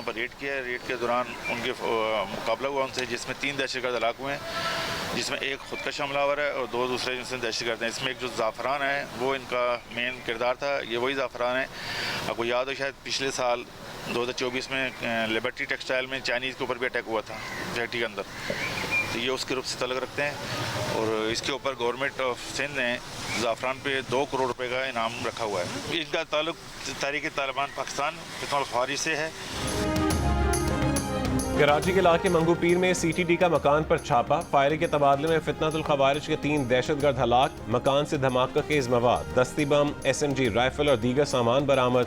वहाँ पर रेड किया। रेड के दौरान उनके मुकाबला हुआ उनसे, जिसमें 3 दहशतगर्द हलाक हुए हैं, जिसमें एक खुदकश हमलावर है और 2 दूसरे जिनसे दहशतगर्द हैं। इसमें एक जो ज़ाफ़रान है वो इनका मेन किरदार था। ये वही ज़ाफ़रान है, आपको याद हो शायद पिछले साल 2024 में लिबर्टी टेक्सटाइल में चाइनीज़ के ऊपर भी अटैक हुआ था फैक्ट्री के अंदर, तो ये उसके रूप से तल्लुक़ रखते हैं। और इसके ऊपर गवर्नमेंट ऑफ सिंध ने ज़ाफ़रान पे 2 करोड़ रुपए का इनाम रखा हुआ है। इनका ताल्लुक तहरीक तालिबान पाकिस्तान फितनल ख़वारिज से है। कराची के इलाके मंगू पीर में CTD का मकान पर छापा, फायरिंग के तबादले में फितनतुल ख़वारिज के 3 दहशतगर्द हलाक, मकान से धमाका केज मवाद, दस्ती बम, SMG राइफल और दीगर सामान बरामद।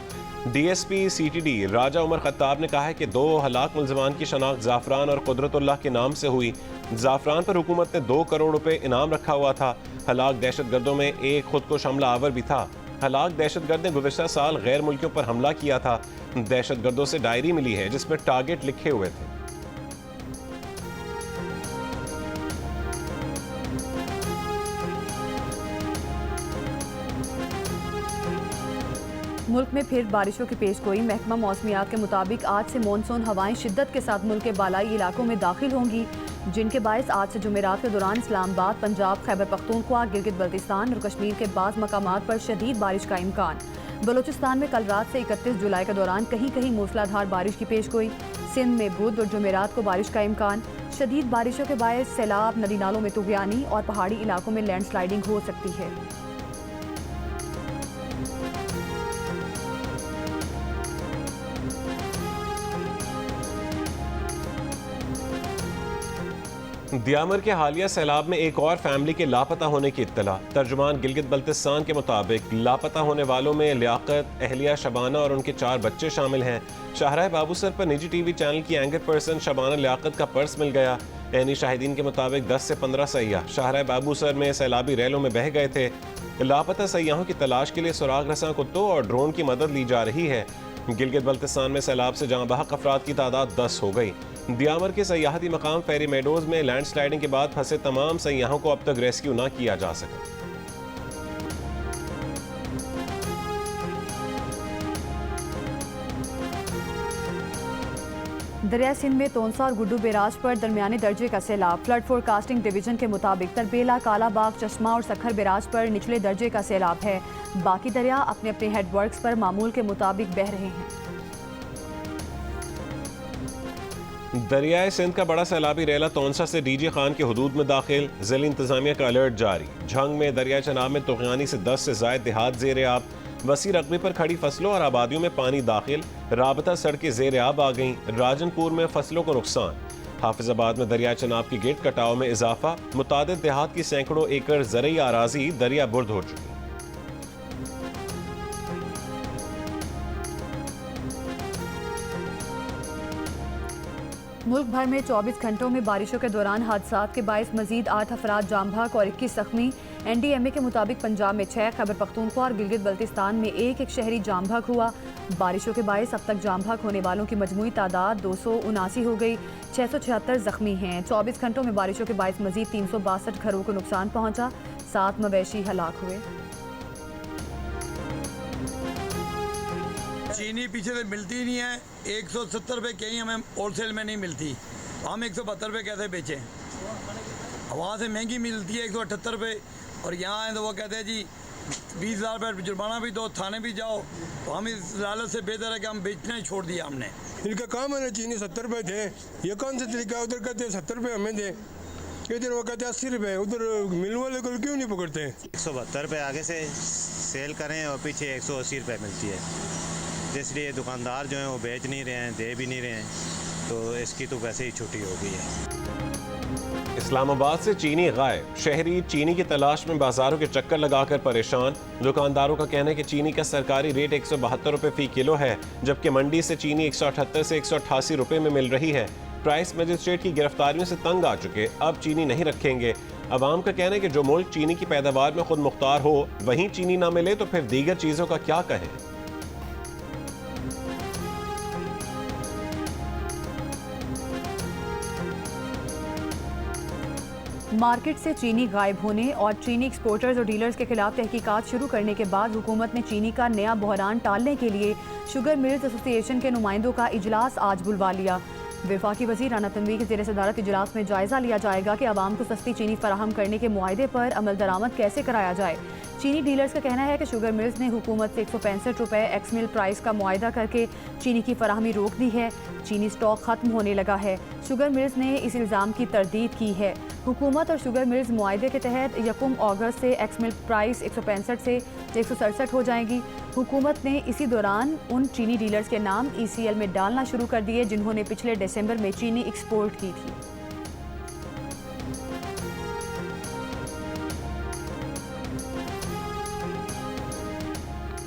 DSP CTD राजा उमर खत्ताब ने कहा है कि 2 हलाक मुल्ज़मान की शनाख्त ज़ाफ़रान और कुदरतुल्लाह के नाम से हुई। ज़ाफ़रान पर हुकूमत ने 2 करोड़ रुपए इनाम रखा हुआ था। हलाक दहशतगर्दों में एक खुदकुश हमला आवर भी था। हलाक दहशतगर्द ने गुज़िश्ता साल गैर मुल्कियों पर हमला किया था। दहशतगर्दों से डायरी मिली है जिसमें टारगेट लिखे हुए थे। मुल्क में फिर बारिशों की पेशगोई। महकमा मौसमियात के मुताबिक आज से मानसून हवाएं शिद्दत के साथ मुल्क के बालाई इलाकों में दाखिल होंगी, जिनके बायस आज से जुमेरात के दौरान इस्लामाबाद, पंजाब, खैबर पख्तूनख्वा, गिलगित बल्तिस्तान और कश्मीर के बाज़ मकामात पर शदीद बारिश का इम्कान। बलूचिस्तान में कल रात से 31 जुलाई के दौरान कहीं कहीं मूसलाधार बारिश की पेशगोई। सिंध में बुध और जुमेरात को बारिश का इम्कान। शदीद बारिशों के बायस सैलाब, नदी नालों में तुग़यानी और पहाड़ी इलाकों में लैंडस्लाइडिंग हो सकती है। दियामर के हालिया सैलाब में एक और फैमिली के लापता होने की इत्तला। तर्जुमान गिलगित बल्तिस्तान के मुताबिक लापता होने वालों में लियाकत, अहलिया शबाना और उनके 4 बच्चे शामिल हैं। शाहराह बाबूसर पर निजी TV चैनल की एंकर पर्सन शबाना लियाकत का पर्स मिल गया। ऐनी शाहिदीन के मुताबिक 10 से 15 सयाह शाहराह बाबूसर में सैलाबी रैलों में बह गए थे। लापता सयाहों की तलाश के लिए सुराग रसां कुत्तों और ड्रोन की मदद ली जा रही है। गिलगित बल्तिस्तान में सैलाब से जहां बहक अफराद की तादाद 10 हो गई। दियामर के सयाहती मकाम फेरी मेडोज में लैंडस्लाइडिंग के बाद फंसे तमाम सयाहों को अब तक रेस्क्यू न किया जा सका। दरिया सिंध में तोनसा और गुड्डू बैराज पर दरमियाने दर्जे का सैलाब। फ्लड फोरकास्टिंग डिवीजन के मुताबिक तरबेला, कालाबाग, चश्मा और सखर बैराज पर निचले दर्जे का सैलाब है। बाकी दरिया अपने अपने हेडवर्क्स पर मामूल के मुताबिक बह रहे हैं। दरियाए सिंध का बड़ा सैलाबी रेला तोनसा से DG खान के हुदूद में दाखिल। ज़िला इंतजामिया का अलर्ट जारी। झंग में दरिया चनाब में तुग़यानी से 10 से ज़ायद देहात ज़ेर आब। वसी रकबे पर खड़ी फसलों और आबादियों में पानी दाखिल। राबता सड़कें ज़ेर आब आ गईं। राजनपुर में फसलों को नुकसान। हाफिजाबाद में दरिया चनाब की गेट कटाव में इजाफा। मुतादिद देहात की सैकड़ों एकड़ ज़रई आराजी दरिया बुर्द हो चुकी। मुल्क भर में 24 घंटों में बारिशों के दौरान हादसात के बायस मजीद 8 अफराद जाम बहक और 21 जख्मी। NDMA के मुताबिक पंजाब में 6, खैबर पख्तूनख्वा और गिलगित बल्तिस्तान में एक शहरी जाम बहक हुआ। बारिशों के बायस अब तक जाम बहक होने वालों की मजमूई तादाद 279 हो गई। 676 जख्मी हैं। 24 घंटों में बारिशों के बायस मजीद 362 घरों को नुकसान पहुंचा। 7 मवेशी हलाक हुए। चीनी पीछे से मिलती नहीं है। 170 रुपये कहीं हमें होलसेल में नहीं मिलती, हम 172 रुपये कैसे बेचें? वहाँ से महंगी मिलती है 178 रुपये, और यहाँ आए तो वो कहते हैं जी 20,000 रुपये जुर्माना भी दो, थाने भी जाओ। तो हम इस लालच से बेहतर है कि हम बेचना ही छोड़ दिया हमने। इनका काम है ना, चीनी 70 रुपये थे, ये कौन सा तरीका? उधर कहते हैं 70 रुपये हमें दे, इधर वो कहते हैं 80 रुपये। उधर मिलने वाले को क्यों नहीं पकड़ते हैं? 172 रुपये आगे से सेल करें और पीछे 180 रुपये मिलती है, इसलिए दुकानदार जो हैं वो बेच नहीं रहे हैं, दे भी नहीं रहे हैं, तो इसकी तो वैसे ही छुट्टी हो गई है। इस्लामाबाद से चीनी गायब। शहरी चीनी की तलाश में बाजारों के चक्कर लगाकर परेशान। दुकानदारों का कहना है कि चीनी का सरकारी रेट 172 रुपये फी किलो है, जबकि मंडी से चीनी 178 से 188 रुपये में मिल रही है। प्राइस मजिस्ट्रेट की गिरफ्तारियों से तंग आ चुके, अब चीनी नहीं रखेंगे। अवाम का कहना है कि जो मुल्क चीनी की पैदावार में खुद मुख्तार हो, वहीं चीनी ना मिले तो फिर दीगर चीज़ों का क्या कहें। मार्केट से चीनी गायब होने और चीनी एक्सपोर्टर्स और डीलर्स के खिलाफ तहकीकात शुरू करने के बाद हुकूमत ने चीनी का नया बहरान टालने के लिए शुगर मिल्स एसोसिएशन के नुमाइंदों का इजलास आज बुलवा लिया। वफाकी वज़ीर राना तनवीर के ज़ेर सदारत इजलास में जायज़ा लिया जाएगा कि आवाम को सस्ती चीनी फराहम करने के मुआहदे पर अमल दरामद कैसे कराया जाए। चीनी डीलर्स का कहना है कि शुगर मिल्स ने हुकूमत से 165 रुपये एक्स मिल प्राइस का मुआहदा करके चीनी की फराहमी रोक दी है। चीनी स्टॉक ख़त्म होने लगा है। शुगर मिल्स ने इस इल्ज़ाम की तरदीद की है। हुकूमत और शुगर मिल्स मुआहदे के तहत 1 अगस्त से एक्स मिल प्राइस 165 से 167 हो जाएगी। हुकूमत ने इसी दौरान उन चीनी डीलर्स के नाम ECL में डालना शुरू कर दिए जिन्होंने पिछले दिसंबर में चीनी एक्सपोर्ट की थी।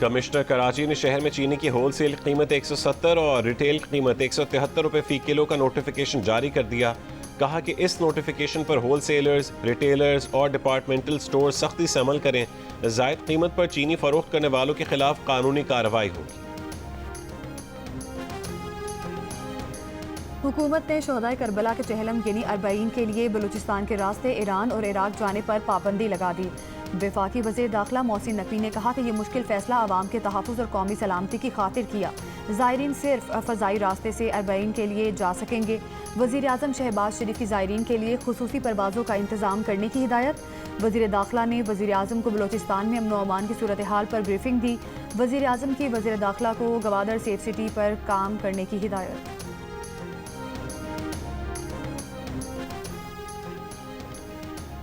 कमिश्नर कराची ने शहर में चीनी की होलसेल कीमत 170 और रिटेल कीमत 173 रुपये फ़ी किलो का नोटिफिकेशन जारी कर दिया। कहा कि इस नोटिफिकेशन पर होलसेलर्स, रिटेलर्स और डिपार्टमेंटल स्टोर सख्ती से अमल करें। ज़ायद कीमत पर चीनी फरोख्त करने वालों के खिलाफ कानूनी कार्रवाई होगी। हुकूमत ने शोहदाए करबला के चहलम यानी 40 के लिए बलूचिस्तान के रास्ते ईरान और इराक जाने पर पाबंदी लगा दी। वफाकी वज़ीर दाखिला मोहसिन नकवी ने कहा कि यह मुश्किल फैसला आवाम के तहफ़्फ़ुज़ और कौमी सलामती की खातिर किया। ज़ायरीन सिर्फ फ़ज़ाई रास्ते से 40 के लिए जा सकेंगे। वज़ीर आज़म शहबाज शरीफ की ज़ायरीन के लिए खुसूसी परवाज़ों का इंतज़ाम करने की हिदायत। वज़ीर दाखिला ने वज़ीर आज़म को बलूचिस्तान में अमन व अमान की सूरत हाल पर ब्रीफिंग दी। वज़ीर आज़म की वज़ीर दाखिला को गवादर सेफ सिटी पर काम करने की हिदायत।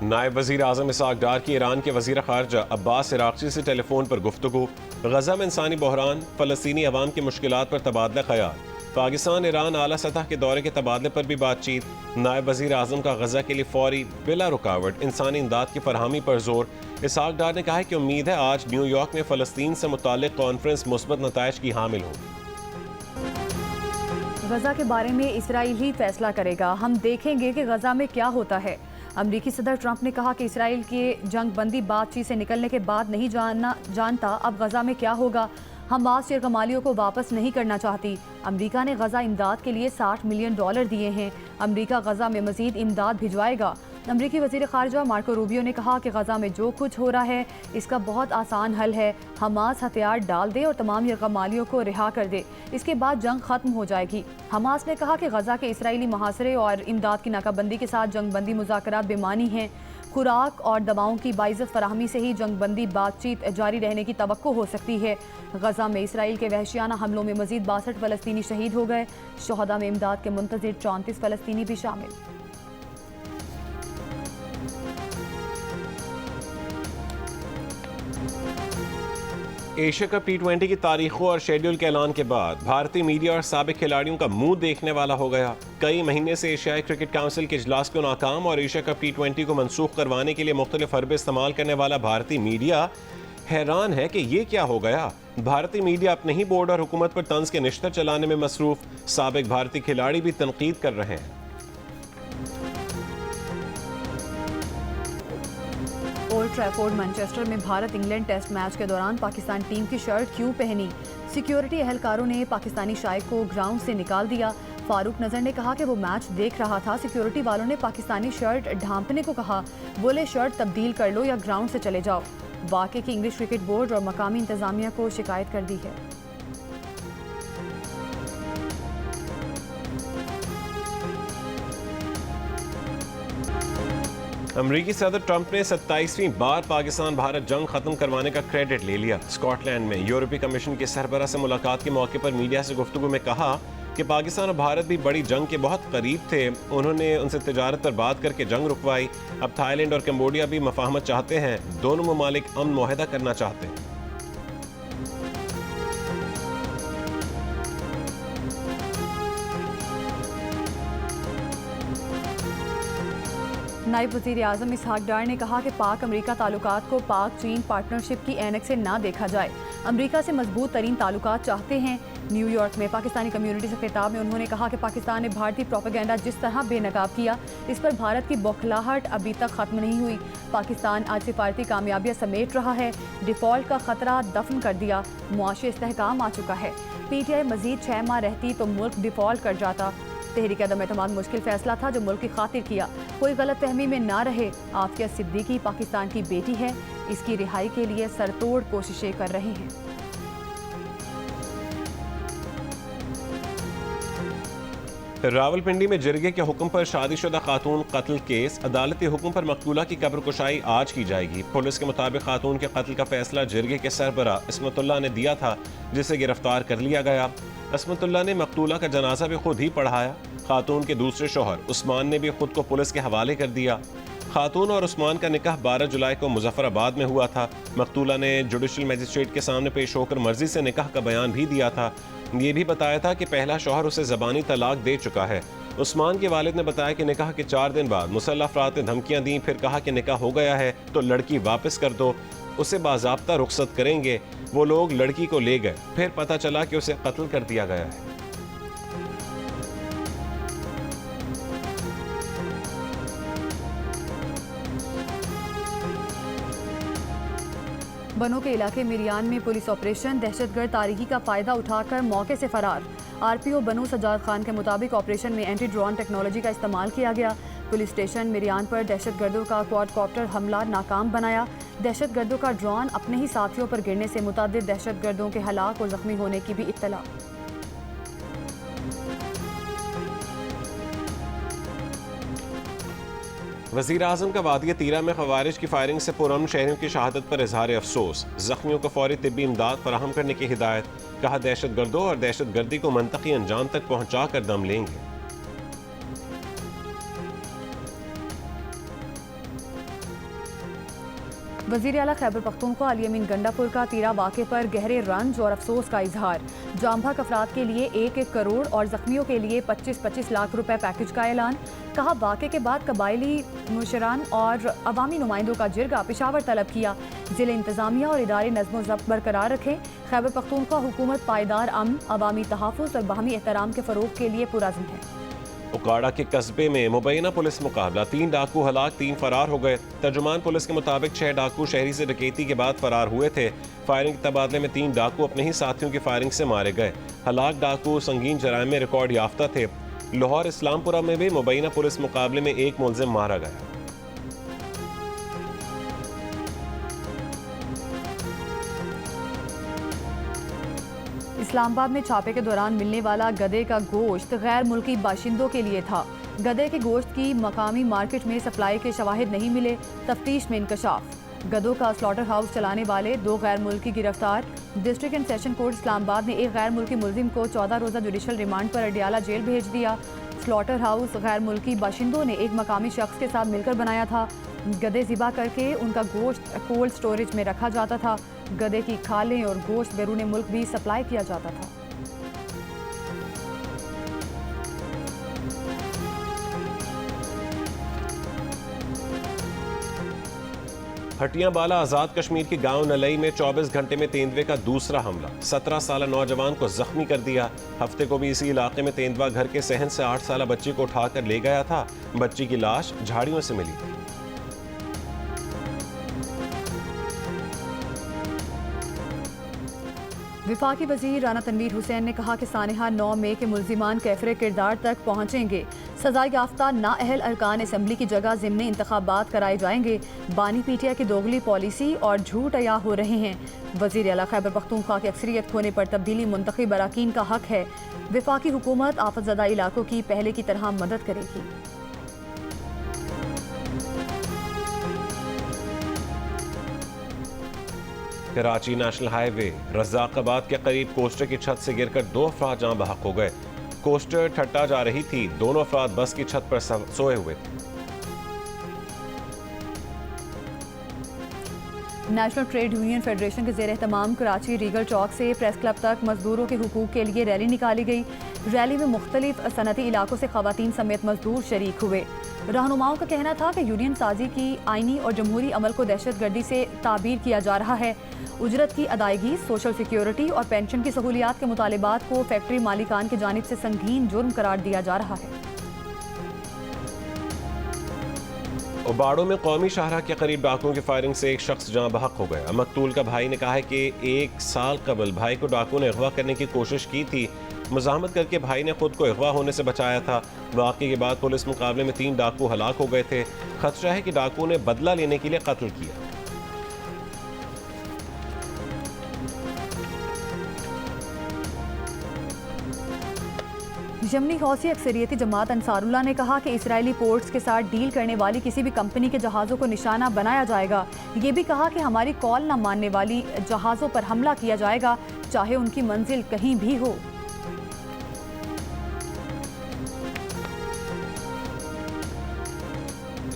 नायब वज़ीर आज़म इसहाक़ डार की ईरान के वज़ीर ख़ारजा अब्बास इराक़ची से टेलीफोन पर गुफ्तगू। गज़ा में इंसानी बहरान, फ़लस्तीनी अवाम की मुश्किलात पर तबादला ख़याल। पाकिस्तान ईरान आला सतह के दौरे के तबादले पर भी बातचीत। नायब वज़ीर आज़म का गज़ा के लिए फ़ौरी बिला रुकावट इंसानी इमदाद की फरहमी पर जोर। इसहाक़ डार ने कहा है कि उम्मीद है आज न्यूयॉर्क में फ़लस्तीन से मुताल्लिक़ कॉन्फ्रेंस मुस्बत नताइज की हामिल होगी। गज़ा के बारे में इसराइल ही फैसला करेगा। हम देखेंगे कि गज़ा में क्या होता है। अमरीकी सदर ट्रंप ने कहा कि इसराइल के जंग बंदी बातचीत से निकलने के बाद नहीं जानता अब गज़ा में क्या होगा। हमास यरगमालियों को वापस नहीं करना चाहती। अमरीका ने गज़ा इमदाद के लिए $60 मिलियन दिए हैं। अमरीका गज़ा में मज़ीद इमदाद भिजवाएगा। अमरीकी वज़ीर ख़ारजा मार्को रूबियो ने कहा कि गज़ा में जो कुछ हो रहा है इसका बहुत आसान हल है। हमास हथियार डाल दे और तमाम यरगमालियों को रिहा कर दे, इसके बाद जंग ख़त्म हो जाएगी। हमास ने कहा कि गज़ा के इसराइली मुहासरे और इमदाद की नाकाबंदी के साथ जंग बंदी मुज़ाकरात बेमानी हैं। खुराक और दवाओं की बाइज़्ज़त फराहमी से ही जंग बंदी बातचीत जारी रहने की तवक्को हो सकती है। गज़ा में इसराइल के वहशियाना हमलों में मज़ीद 62 फ़लस्तीनी शहीद हो गए। शोहदा में इमदाद के मुंतज़िर 34 फ़लस्तीनी भी शामिल। एशिया कप T20 की तारीखों और शेड्यूल के ऐलान के बाद भारतीय मीडिया और साबिक खिलाड़ियों का मुंह देखने वाला हो गया। कई महीने से एशियाई क्रिकेट काउंसिल के इजलास को नाकाम और एशिया कप T20 को मनसूख करवाने के लिए मुख्तलिफ हरबे इस्तेमाल करने वाला भारतीय मीडिया हैरान है कि ये क्या हो गया। भारतीय मीडिया अपने ही बोर्ड और हुकूमत पर तंज के निश्तर चलाने में मसरूफ। साबिक भारतीय खिलाड़ी भी तनकीद कर रहे हैं। ओल्ड ट्रैफोर्ड मैनचेस्टर में भारत इंग्लैंड टेस्ट मैच के दौरान पाकिस्तान टीम की शर्ट क्यों पहनी? सिक्योरिटी एहलकारों ने पाकिस्तानी शायक को ग्राउंड से निकाल दिया। फारूक नजर ने कहा कि वो मैच देख रहा था। सिक्योरिटी वालों ने पाकिस्तानी शर्ट ढांपने को कहा। बोले शर्ट तब्दील कर लो या ग्राउंड से चले जाओ। वाक़े की इंग्लिश क्रिकेट बोर्ड और मकामी इंतजामिया को शिकायत कर दी है। अमरीकी सदर ट्रंप ने 27वीं बार पाकिस्तान भारत जंग खत्म करवाने का क्रेडिट ले लिया। स्कॉटलैंड में यूरोपीय कमीशन के सरबराह से मुलाकात के मौके पर मीडिया से गुफ्तगू में कहा कि पाकिस्तान और भारत भी बड़ी जंग के बहुत करीब थे। उन्होंने उनसे तिजारत पर बात करके जंग रुकवाई। अब थाईलैंड और कंबोडिया भी मफाहमत चाहते हैं। दोनों ममालिक अमन मुआहदा करना चाहते हैं। नायब वज़ीर आज़म इसहाक़ डार ने कहा कि पाक अमरीका ताल्लुकात को पाक चीन पार्टनरशिप की ऐनक से ना देखा जाए। अमरीका से मजबूत तरीन ताल्लुकात चाहते हैं। न्यूयॉर्क में पाकिस्तानी कम्युनिटी से खिताब में उन्होंने कहा कि पाकिस्तान ने भारतीय प्रोपेगेंडा जिस तरह बेनकाब किया, इस पर भारत की बौखलाहट अभी तक ख़त्म नहीं हुई। पाकिस्तान आज सिफारती कामयाबियाँ समेट रहा है। डिफ़ॉल्ट का ख़तरा दफन कर दिया। मुआशी इस्तेहकाम आ चुका है। PTI मज़ीद 6 माह रहती तो मुल्क डिफ़ॉल्ट कर जाता। तहरीक अदम एतमाद मुश्किल फैसला था जो मुल्क की खातिर किया। कोई गलत फहमी में ना रहे, आफिया सिद्दीकी पाकिस्तान की बेटी है, इसकी रिहाई के लिए सरतोड़ कोशिशें कर रहे हैं। रावलपिंडी में जिरगे के हुक्म पर शादीशुदा खातून कत्ल केस, अदालती हुक्म पर मकतूला की कब्र कुशाई आज की जाएगी। पुलिस के मुताबिक खातून के कत्ल का फैसला जिरगे के सरबरा इस्मतुल्लाह ने दिया था, जिसे गिरफ्तार कर लिया गया। इस्मतुल्लाह ने मकतूला का जनाजा भी खुद ही पढ़ाया। खातून के दूसरे शोहर उस्मान ने भी खुद को पुलिस के हवाले कर दिया। खातून और उस्मान का निकाह 12 जुलाई को मुजफ्फराबाद में हुआ था। मकतूला ने जुडिशल मजिस्ट्रेट के सामने पेश होकर मर्जी से निकाह का बयान भी दिया था। ये भी बताया था कि पहला शौहर उसे ज़बानी तलाक दे चुका है। उस्मान के वालिद ने बताया कि निकाह के 4 दिन बाद मुसल्लह अफराद ने धमकियां दी, फिर कहा कि निकाह हो गया है तो लड़की वापस कर दो, उसे बाज़ाब्ता रुखसत करेंगे। वो लोग लड़की को ले गए, फिर पता चला कि उसे कत्ल कर दिया गया है। बनों के इलाके मिरियान में पुलिस ऑपरेशन, दहशतगर्द तारीकी का फायदा उठाकर मौके से फरार। आरपीओ बनू सजाद खान के मुताबिक ऑपरेशन में एंटी ड्रोन टेक्नोलॉजी का इस्तेमाल किया गया। पुलिस स्टेशन मिरियान पर दहशतगर्दों का क्वाडकॉप्टर हमला नाकाम बनाया। दहशतगर्दों का ड्रोन अपने ही साथियों पर गिरने से मुतअद्दिद दहशतगर्दों के हलाक और जख्मी होने की भी इत्तला। वज़ीर आज़म का वादिया तीरा में ख़वारिज की फायरिंग से पुरअमन शहरियों की शहादत पर इजहार अफसोस। ज़ख्मियों को फौरी तिब्बी इमदाद फराहम करने की हिदायत। कहा दहशतगर्दों और दहशतगर्दी को मंतकी अंजाम तक पहुँचा कर दम लेंगे। वज़ीर आला खैबर पख्तूनख्वा अली अमीन गंडापुर का तीरा वाक़े पर गहरे रंज और अफसोस का इजहार। जाम भाग अफराद के लिए 1-1 करोड़ और जख्मियों के लिए 25-25 लाख रुपए पैकेज का ऐलान। कहा वाक़े के बाद कबायली मुशरान और अवामी नुमाइंदों का जिरगा पेशावर तलब किया। ज़िले इंतज़ामिया और इदारे नज़्म ज़ब्त बरकरार रखें। खैबर पख्तूनख्वा हुकूमत पायदार अमन, अवामी तहफ़्फ़ुज़ और बाहमी एहतराम के फ़रोग़ के लिए पुरअज़्म है। उकाड़ा के कस्बे में मुबैना पुलिस मुकाबला, 3 डाकू हलाक, 3 फरार हो गए। तर्जुमान पुलिस के मुताबिक 6 डाकू शहरी से डकैती के बाद फरार हुए थे। फायरिंग के तबादले में 3 डाकू अपने ही साथियों की फायरिंग से मारे गए। हलाक डाकू संगीन जराइम में रिकॉर्ड याफ्ता थे। लाहौर इस्लामपुरा में भी मुबैना पुलिस मुकाबले में 1 मुलजिम मारा गया। इस्लामाबाद में छापे के दौरान मिलने वाला गधे का गोश्त गैर मुल्की बाशिंदों के लिए था। गधे के गोश्त की मकामी मार्केट में सप्लाई के शवाहिद नहीं मिले। तफ्तीश में इंकशाफ। गधों का स्लॉटर हाउस चलाने वाले 2 गैर मुल्की गिरफ्तार। District and session court Islamabad ने एक गैर मुल्की मुलजिम को 14 रोज़ा जुडिशल रिमांड पर अडियाला जेल भेज दिया। स्लॉटर हाउस गैर मुल्की बाशिंदों ने एक मकामी शख्स के साथ मिलकर बनाया था। गधे ज़िबा करके उनका गोश्त कोल्ड स्टोरेज में रखा जाता था। गधे की खालें और गोश्त बैरून मुल्क भी सप्लाई किया जाता था। हटियाबाला आज़ाद कश्मीर के गांव नलई में 24 घंटे में तेंदुए का दूसरा हमला, 17 साल नौजवान को जख्मी कर दिया। हफ्ते को भी इसी इलाके में तेंदुआ घर के सहन से 8 साल बच्ची को उठाकर ले गया था। बच्ची की लाश झाड़ियों से मिली थी। विफाकी वज़ीर राना तनवीर हुसैन ने कहा कि सानिहा 9 मई के मुल्जिमान कैफरे किरदार तक पहुँचेंगे। सजा याफ्ता नाअहल अरकान असम्बली की जगह ज़िमनी इंतखाबात कराए जाएंगे। बानी पीटीआई की दोगली पॉलिसी और झूठ अया हो रहे हैं। वज़ीर आला खैबर पख्तूनख्वा की अक्सरियत खोने पर तब्दीली मुंतखब अरकान का हक है। विफाकी हुकूमत आफतज़दा इलाकों की पहले की तरह मदद करेगी। कराची नेशनल हाईवे रज़ाकाबाद के करीब कोस्टर की छत से गिरकर 2 अफराद जान बहक हो गए। कोस्टर ठट्टा जा रही थी, दोनों अफराद बस की छत पर सोए हुए थे। नेशनल ट्रेड यूनियन फेडरेशन के ज़ेर एहतमाम कराची रीगल चौक से प्रेस क्लब तक मजदूरों के हुकूक के लिए रैली निकाली गई। रैली में मुख्तलिफ सनती इलाकों से खवातीन समेत मजदूर शरीक हुए। रहनुमाओं का कहना था कि यूनियन साजी की आईनी और जमहूरी अमल को दहशतगर्दी से ताबीर किया जा रहा है। उजरत की अदायगी, सोशल सिक्योरिटी और पेंशन की सहूलियात के मुतालिबात को फैक्ट्री मालिकान की जानिब से संगीन जुर्म करार दिया जा रहा है। उबाड़ो में कौमी शाहराह के करीब डाकुओं की फायरिंग से एक शख्स जहाँ बहक हो गया। मकतूल का भाई ने कहा है कि 1 साल कबल भाई को डाकुओं ने अगवा करने की कोशिश की थी। मुजाहमत करके भाई ने खुद को अगवा होने से बचाया था। वाक़े के बाद पुलिस मुकाबले में 3 डाकू हलाक हो गए थे। खदशा है कि डाकुओं ने बदला लेने के लिए कत्ल किया। यमनी हौसी अक्सरियती जमात अंसारुल्लाह ने कहा कि इसराइली पोर्ट्स के साथ डील करने वाली किसी भी कंपनी के जहाज़ों को निशाना बनाया जाएगा। ये भी कहा कि हमारी कॉल न मानने वाली जहाज़ों पर हमला किया जाएगा, चाहे उनकी मंजिल कहीं भी हो।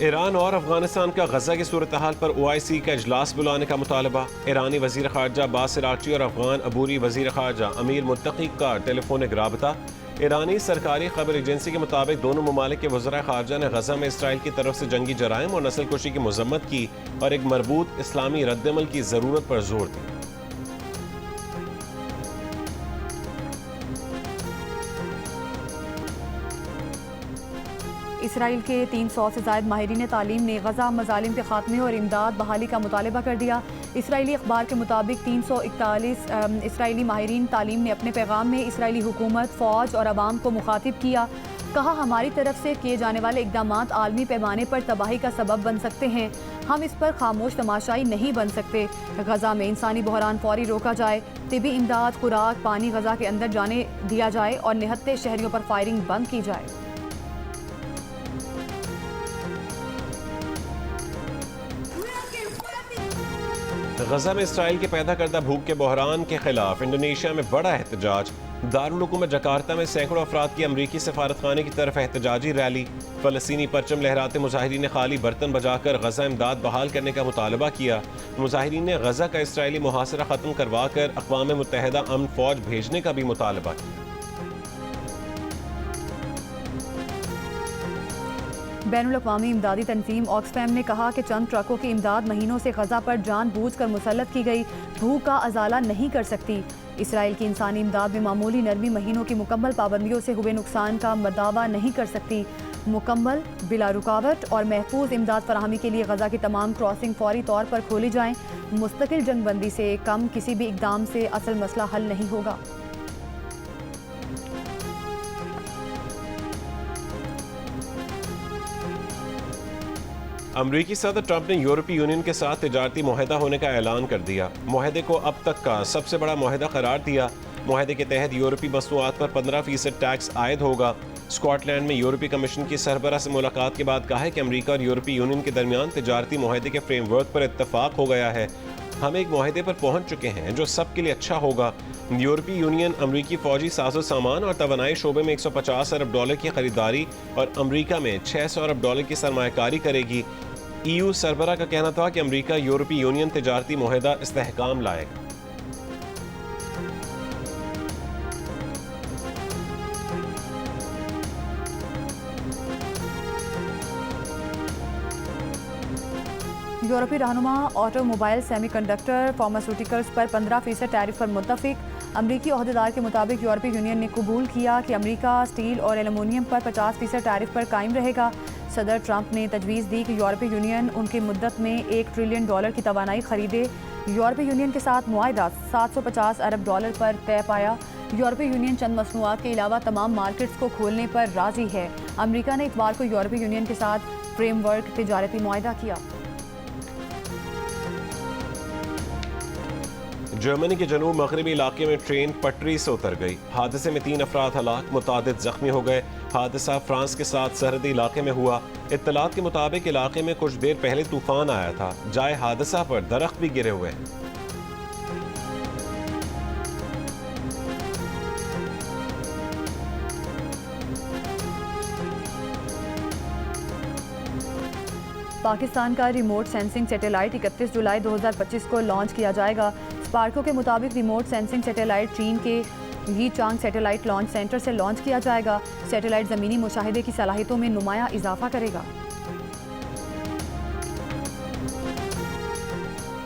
ईरान और अफगानिस्तान का गजा की सूरत हाल पर OIC का इजलास बुलाने का मुतालबा। ईरानी वजीर खारजा बासिर आर्ची और अफगान अबूरी वजीर खारजा अमीर मुत्तकी का टेलीफोनिक राबता। ईरानी सरकारी खबर एजेंसी के मुताबिक दोनों ममालिक के वज़रा खारजा ने गजा में इसराइल की तरफ से जंगी जराइम और नस्ल कुशी की मजम्मत की और एक मरबूत इस्लामी रद्दमल की ज़रूरत पर जोर दिया। इसराइल के 300 से ज़ायद माहिरीन तालीम ने गजा मजालिम के खात्मे और इमदाद बहाली का मुतालबा कर दिया। इसराइली अखबार के मुताबिक 341 इसराइली माहिरीन तालीम ने अपने पैगाम में इसराइली हुकूमत, फ़ौज और अवाम को मुखातिब किया। कहा, हमारी तरफ से किए जाने वाले इक़दामात आलमी पैमाने पर तबाही का सबब बन सकते हैं। हम इस पर खामोश तमाशाई नहीं बन सकते। गजा में इंसानी बहरान फौरी रोका जाए, तिबी इमदाद, खुराक, पानी गजा के अंदर जाने दिया जाए और निहत्ते शहरियों पर फायरिंग बंद की जाए। गजा में इसराइल के पैदा करदा भूख के बहरान के खिलाफ इंडोनेशिया में बड़ा एहतजाज। दारुल हुकूमत जकार्ता में सैकड़ों अफराद की अमरीकी सफारतखाने की तरफ एहतजाजी रैली। फ़लस्तीनी परचम लहराते मुजाहिरीन ने खाली बर्तन बजाकर गजा इमदाद बहाल करने का मुतालबा किया। मुजाहिरीन ने गजा का इसराइली मुहासरा ख़त्म करवा कर अक़वाम मुत्तहिदा अमन फ़ौज भेजने का भी मुतालबा किया। बैनुल-अक़वामी इमदादी तंजीम ऑक्सफैम ने कहा कि चंद ट्रकों की इमदाद महीनों से गजा पर जानबूझकर मुसल्लत की गई भूख का अजाला नहीं कर सकती। इसराइल की इंसानी इमदाद में मामूली नरमी महीनों की मुकम्मल पाबंदियों से हुए नुकसान का दावा नहीं कर सकती। मुकम्मल, बिला रुकावट और महफूज इमदाद फराहमी के लिए गजा की तमाम क्रॉसिंग फौरी तौर पर खोली जाएँ। मुस्तकिल जंगबंदी से कम किसी भी इकदाम से असल मसला हल नहीं होगा। अमरीकी सदर ट्रंप ने यूरोपीय यूनियन के साथ तिजारती मुआहदा होने का ऐलान कर दिया। मुआहदे को अब तक का सबसे बड़ा मुआहदा करार दिया। मुआहदे के तहत यूरोपीय मसनूआत पर 15% टैक्स आयद होगा। स्कॉटलैंड में यूरोपीय कमीशन की सरबराह से मुलाकात के बाद कहा है कि अमरीका और यूरोपीय यूनियन के दरमियान तिजारती मुआहदे के फ्रेमवर्क पर इत्तफाक हो गया है। हम एक मुआहदे पर पहुंच चुके हैं जो सबके लिए अच्छा होगा। यूरोपीय यूनियन अमरीकी फौजी साजो सामान और तवानाई शोबे में $150 अरब की खरीदारी और अमरीका में $600 अरब की सरमायाकारी करेगी। EU सरबराह का कहना था कि अमरीका यूरोपीय यूनियन तिजारती मुआहदा इस्तेहकाम लाएगा। यूरोपीय रहनुमा ऑटोमोबाइल, सेमीकंडक्टर, फार्मास्यूटिकल्स पर 15% टैरिफ पर मुत्तफिक। अमरीकी ओहदेदार के मुताबिक यूरोपीय यूनियन ने कबूल किया कि अमरीका स्टील और एलुमिनियम पर 50% टैरिफ पर कायम रहेगा। सदर ट्रंप ने तजवीज़ दी कि यूरोपीय यूनियन उनकी मुद्दत में $1 ट्रिलियन की तवानाई खरीदे। यूरोपीय यूनियन के साथ मुआहदा $750 अरब पर तय पाया। यूरोपीय यूनियन चंद मसनूआत के अलावा तमाम मार्केट्स को खोलने पर राजी है। अमरीका ने इतवार को यूरोपीय यूनियन के साथ फ्रेमवर्क तिजारती मुआहदा किया। जर्मनी के जनूब मगरबी इलाके में ट्रेन पटरी से उतर गई। हादसे में 3 अफराद हलाक, मुतादिद जख्मी हो गए। हादसा फ्रांस के साथ सरहदी इलाके में हुआ। इत्तलात के मुताबिक इलाके में कुछ देर पहले तूफान आया था। जाए हादसा पर दरख्त भी गिरे हुए हैं। पाकिस्तान का रिमोट सेंसिंग सैटेलाइट 31 जुलाई 2025 को लॉन्च किया जाएगा। स्पार्को के मुताबिक रिमोट सेंसिंग सैटेलाइट चीन के यीचांग सैटेलाइट लॉन्च सेंटर से लॉन्च किया जाएगा। सैटेलाइट ज़मीनी मुशाहिदे की सलाहियतों में नुमाया इजाफा करेगा।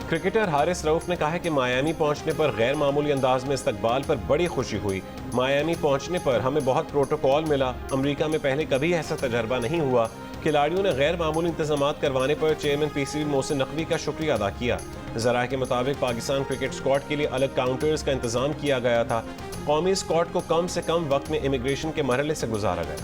क्रिकेटर हारिस रऊफ ने कहा है कि मायामी पहुंचने पर गैर मामूली अंदाज में इस्तकबाल पर बड़ी खुशी हुई। मायामी पहुंचने पर हमें बहुत प्रोटोकॉल मिला। अमेरिका में पहले कभी ऐसा तजर्बा नहीं हुआ खिलाड़ियों ने गैर मामूली इंतजामात करवाने पर चेयरमैन PCB मोहसिन नकवी का शुक्रिया अदा किया। ज़राए के मुताबिक पाकिस्तान क्रिकेट स्क्वाड के लिए अलग काउंटर्स का इंतजाम किया गया था। कौमी स्क्वाड को कम से कम वक्त में इमिग्रेशन के मरहले से गुजारा गया।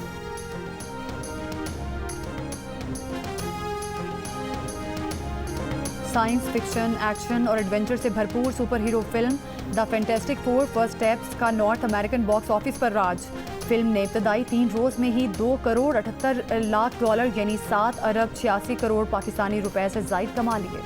साइंस फिक्शन, एक्शन और एडवेंचर से भरपूर super hero film the fantastic four first steps का नॉर्थ अमेरिकन बॉक्स ऑफिस पर राज। फिल्म ने इब्तदाई 3 रोज में ही $2 करोड़ 78 लाख यानी 7 अरब 86 करोड़ पाकिस्तानी रुपए से जायद कमा लिए।